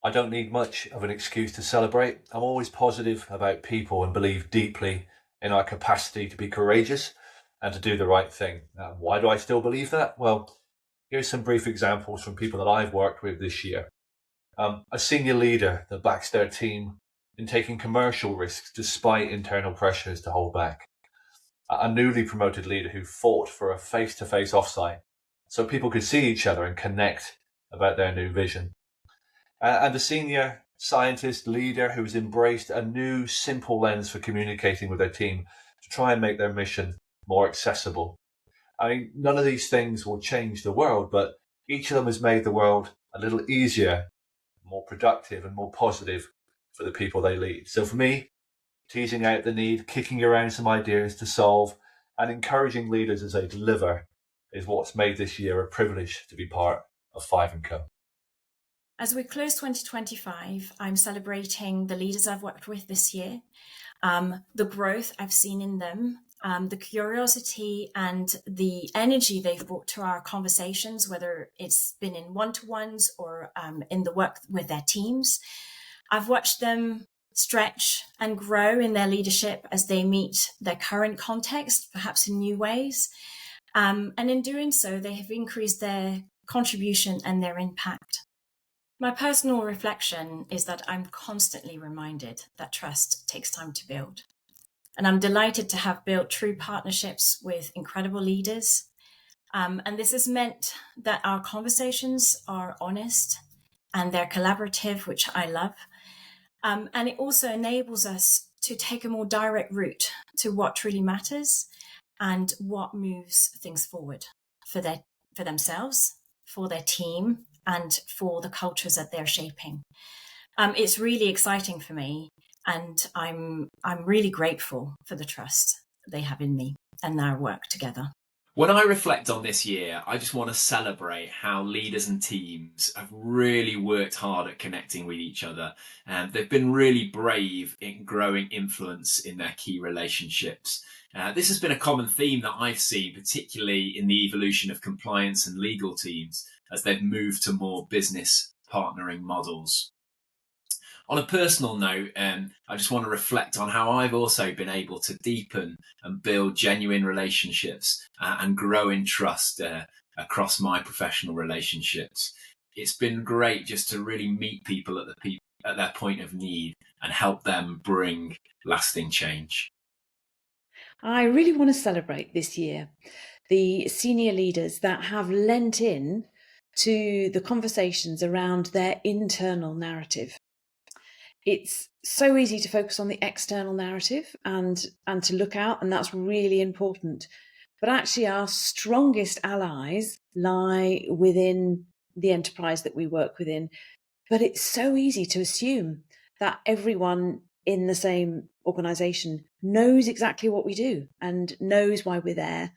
I don't need much of an excuse to celebrate. I'm always positive about people and believe deeply in our capacity to be courageous and to do the right thing. Why do I still believe that? Well, here's some brief examples from people that I've worked with this year. A senior leader that backs their team in taking commercial risks despite internal pressures to hold back. A newly promoted leader who fought for a face-to-face offsite so people could see each other and connect about their new vision. And a senior scientist leader who's embraced a new simple lens for communicating with their team to try and make their mission more accessible. I mean, none of these things will change the world, but each of them has made the world a little easier, more productive and more positive for the people they lead. So for me, teasing out the need, kicking around some ideas to solve, and encouraging leaders as they deliver is what's made this year a privilege to be part of Five&Co. As we close 2025, I'm celebrating the leaders I've worked with this year, the growth I've seen in them, the curiosity and the energy they've brought to our conversations, whether it's been in one-to-ones or in the work with their teams. I've watched them stretch and grow in their leadership as they meet their current context, perhaps in new ways. And in doing so, they have increased their contribution and their impact. My personal reflection is that I'm constantly reminded that trust takes time to build. And I'm delighted to have built true partnerships with incredible leaders. And this has meant that our conversations are honest and they're collaborative, which I love. And it also enables us to take a more direct route to what truly matters and what moves things forward for themselves, for their team, and for the cultures that they're shaping. It's really exciting for me, and I'm really grateful for the trust they have in me and our work together. When I reflect on this year, I just want to celebrate how leaders and teams have really worked hard at connecting with each other. And they've been really brave in growing influence in their key relationships. This has been a common theme that I've seen, particularly in the evolution of compliance and legal teams as they've moved to more business partnering models. On a personal note, I just want to reflect on how I've also been able to deepen and build genuine relationships and grow in trust across my professional relationships. It's been great just to really meet people at their point of need and help them bring lasting change. I really want to celebrate this year the senior leaders that have lent in to the conversations around their internal narrative. It's so easy to focus on the external narrative and to look out, and that's really important. But actually, our strongest allies lie within the enterprise that we work within. But it's so easy to assume that everyone in the same organization knows exactly what we do and knows why we're there.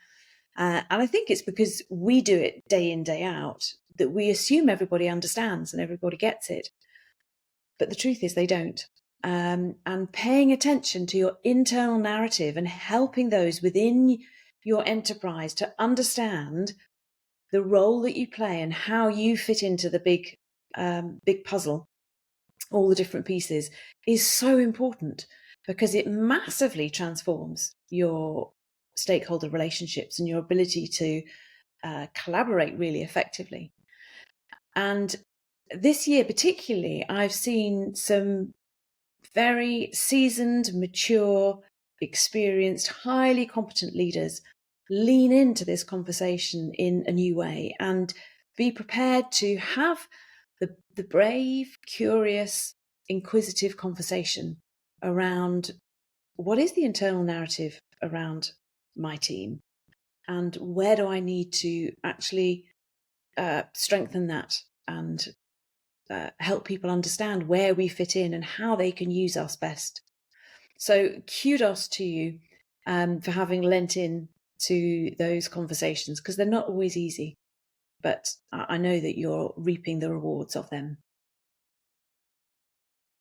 And I think it's because we do it day in, day out, that we assume everybody understands and everybody gets it. But the truth is they don't. And paying attention to your internal narrative and helping those within your enterprise to understand the role that you play and how you fit into the big puzzle, all the different pieces, is so important because it massively transforms your stakeholder relationships and your ability to collaborate really effectively. And this year particularly, I've seen some very seasoned, mature, experienced, highly competent leaders lean into this conversation in a new way and be prepared to have the brave, curious, inquisitive conversation around what is the internal narrative around my team and where do I need to actually strengthen that and help people understand where we fit in and how they can use us best. So kudos to you for having lent in to those conversations, because they're not always easy, but I know that you're reaping the rewards of them.